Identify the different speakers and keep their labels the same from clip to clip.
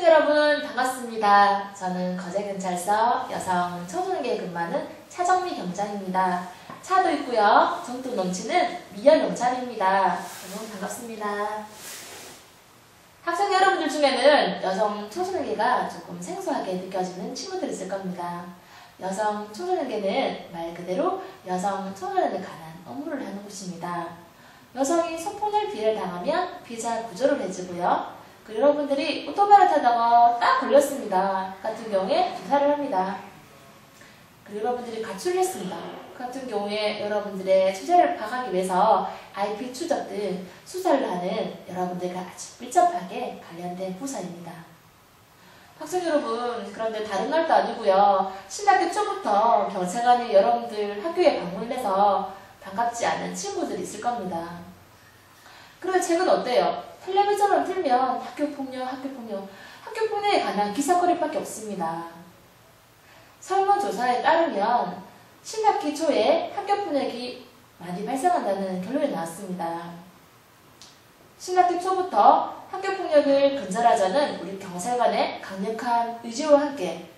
Speaker 1: 학생 여러분 반갑습니다. 저는 거제경찰서 여성 청소년계에 근무하는 차정미 경장입니다. 차도 있고요. 정도 넘치는 미연 경찰입니다. 여러분 반갑습니다. 학생 여러분들 중에는 여성 청소년계가 조금 생소하게 느껴지는 친구들이 있을 겁니다. 여성 청소년계는 말 그대로 여성 청소년에 관한 업무를 하는 곳입니다. 여성이 성폭력 피해를 당하면 피해자 구조를 해주고요. 그리고 여러분들이 오토바이를 타다가 딱 걸렸습니다. 같은 경우에 조사를 합니다. 그리고 여러분들이 가출을 했습니다. 같은 경우에 여러분들의 주제를 파악하기 위해서 IP 추적 등 수사를 하는 여러분들과 아주 밀접하게 관련된 부서입니다. 학생 여러분, 그런데 다른 날도 아니고요. 신학기 초부터 경찰관이 여러분들 학교에 방문해서 반갑지 않은 친구들이 있을 겁니다. 그런데 최근 어때요? 텔레비전을 틀면 학교폭력에 관한 기사거리밖에 없습니다. 설문조사에 따르면 신학기 초에 학교폭력이 많이 발생한다는 결론이 나왔습니다. 신학기 초부터 학교폭력을 근절하자는 우리 경찰관의 강력한 의지와 함께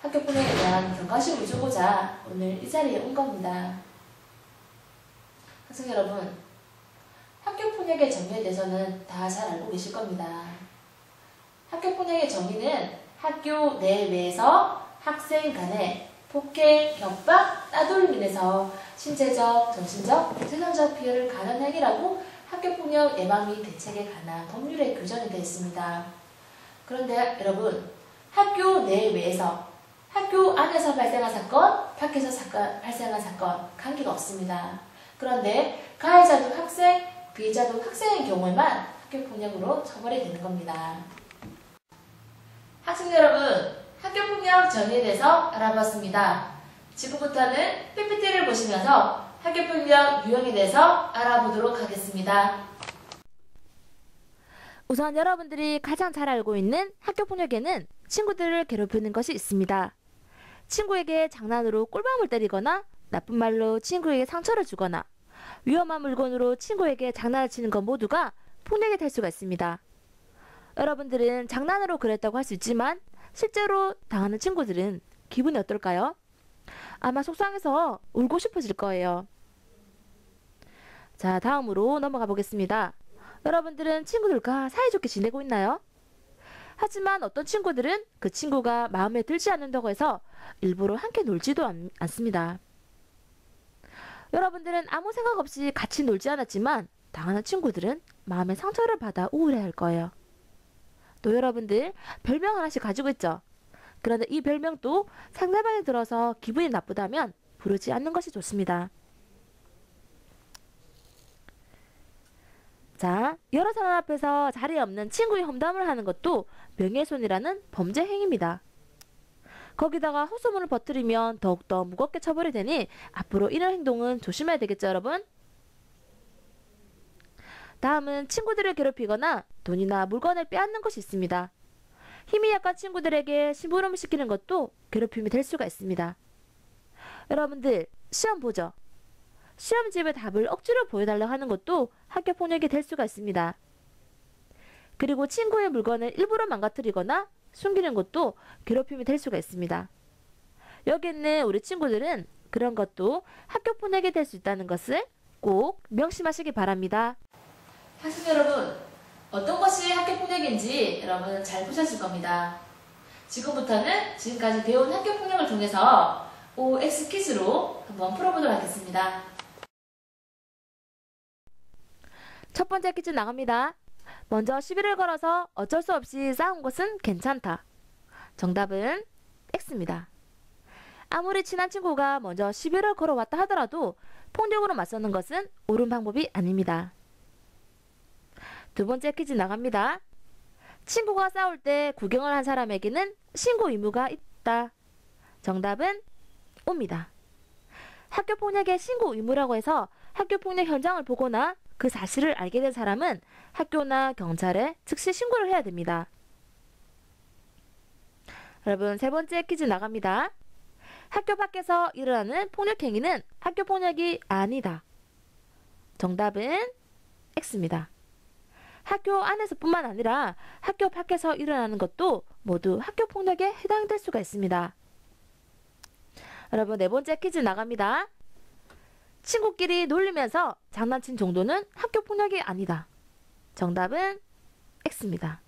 Speaker 1: 학교폭력에 대한 경각심을 주고자 오늘 이 자리에 온 겁니다. 학생 여러분, 학교폭력의 정의에 대해서는 다 잘 알고 계실 겁니다. 학교폭력의 정의는 학교 내외에서 학생 간의 폭행, 협박, 따돌림 인해서 신체적, 정신적, 생산적 피해를 가하는 행위라고 학교폭력 예방 및 대책에 관한 법률에 규정이 되어 있습니다. 그런데 여러분, 학교 내외에서 학교 안에서 발생한 사건, 밖에서 발생한 사건 관계가 없습니다. 그런데 가해자도 학생, 피해자도 학생의 경우에만 학교폭력으로 처벌이 되는 겁니다. 학생 여러분, 학교폭력 정의에 대해서 알아봤습니다. 지금부터는 PPT를 보시면서 학교폭력 유형에 대해서 알아보도록 하겠습니다.
Speaker 2: 우선 여러분들이 가장 잘 알고 있는 학교폭력에는 친구들을 괴롭히는 것이 있습니다. 친구에게 장난으로 꿀밤을 때리거나 나쁜 말로 친구에게 상처를 주거나 위험한 물건으로 친구에게 장난을 치는 것 모두가 폭력이 될 수가 있습니다. 여러분들은 장난으로 그랬다고 할 수 있지만 실제로 당하는 친구들은 기분이 어떨까요? 아마 속상해서 울고 싶어질 거예요. 자, 다음으로 넘어가 보겠습니다. 여러분들은 친구들과 사이좋게 지내고 있나요? 하지만 어떤 친구들은 그 친구가 마음에 들지 않는다고 해서 일부러 함께 놀지도 않습니다. 여러분들은 아무 생각 없이 같이 놀지 않았지만 당하는 친구들은 마음의 상처를 받아 우울해할 거예요. 또 여러분들 별명 하나씩 가지고 있죠? 그런데 이 별명도 상대방이 들어서 기분이 나쁘다면 부르지 않는 것이 좋습니다. 자, 여러 사람 앞에서 자리에 없는 친구의 험담을 하는 것도 명예훼손이라는 범죄 행위입니다. 거기다가 헛소문을 퍼뜨리면 더욱더 무겁게 처벌이 되니 앞으로 이런 행동은 조심해야 되겠죠, 여러분? 다음은 친구들을 괴롭히거나 돈이나 물건을 빼앗는 것이 있습니다. 힘이 약한 친구들에게 심부름을 시키는 것도 괴롭힘이 될 수가 있습니다. 여러분들 시험 보죠? 시험집의 답을 억지로 보여달라고 하는 것도 학교폭력이 될 수가 있습니다. 그리고 친구의 물건을 일부러 망가뜨리거나 숨기는 것도 괴롭힘이 될 수가 있습니다. 여기 있는 우리 친구들은 그런 것도 학교폭력이 될 수 있다는 것을 꼭 명심하시기 바랍니다.
Speaker 1: 학생 여러분, 어떤 것이 학교폭력인지 여러분 잘 보셨을 겁니다. 지금부터는 지금까지 배운 학교폭력을 통해서 OX 퀴즈로 한번 풀어보도록 하겠습니다.
Speaker 2: 첫 번째 퀴즈 나갑니다. 먼저 시비를 걸어서 어쩔 수 없이 싸운 것은 괜찮다. 정답은 X입니다. 아무리 친한 친구가 먼저 시비를 걸어왔다 하더라도 폭력으로 맞서는 것은 옳은 방법이 아닙니다. 두 번째 퀴즈 나갑니다. 친구가 싸울 때 구경을 한 사람에게는 신고 의무가 있다. 정답은 O입니다. 학교폭력의 신고 의무라고 해서 학교폭력 현장을 보거나 그 사실을 알게 된 사람은 학교나 경찰에 즉시 신고를 해야 됩니다. 여러분, 세 번째 퀴즈 나갑니다. 학교 밖에서 일어나는 폭력 행위는 학교폭력이 아니다. 정답은 X입니다. 학교 안에서뿐만 아니라 학교 밖에서 일어나는 것도 모두 학교 폭력에 해당될 수가 있습니다. 여러분, 네 번째 퀴즈 나갑니다. 친구끼리 놀리면서 장난친 정도는 학교 폭력이 아니다. 정답은 X입니다.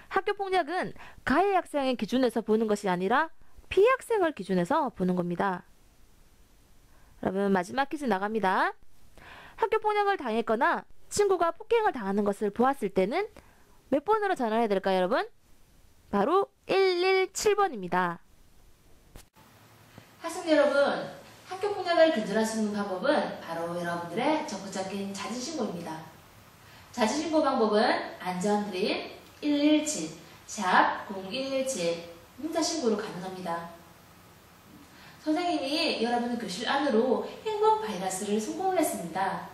Speaker 2: 학교 폭력은 가해 학생의 기준에서 보는 것이 아니라 피해 학생을 기준에서 보는 겁니다. 여러분, 마지막 퀴즈 나갑니다. 학교 폭력을 당했거나 친구가 폭행을 당하는 것을 보았을 때는 몇 번으로 전화해야 될까요, 여러분? 바로 117번입니다.
Speaker 1: 학생 여러분, 학교 폭력을 근절할 수 있는 방법은 바로 여러분들의 적극적인 자진신고입니다. 자진신고 방법은 안전드림 117, 샵 0117 문자신고로 가능합니다. 선생님이 여러분의 교실 안으로 행복 바이러스를 송금을 했습니다.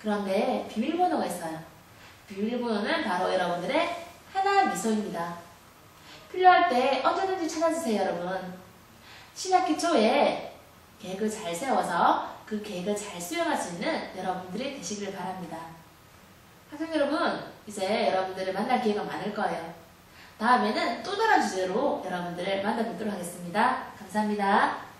Speaker 1: 그런데 비밀번호가 있어요. 비밀번호는 바로 여러분들의 하나 미소입니다. 필요할 때 언제든지 찾아주세요, 여러분. 신학기 초에 계획을 잘 세워서 그 계획을 잘 수행할 수 있는 여러분들이 되시길 바랍니다. 학생 여러분, 이제 여러분들을 만날 기회가 많을 거예요. 다음에는 또 다른 주제로 여러분들을 만나뵙도록 하겠습니다. 감사합니다.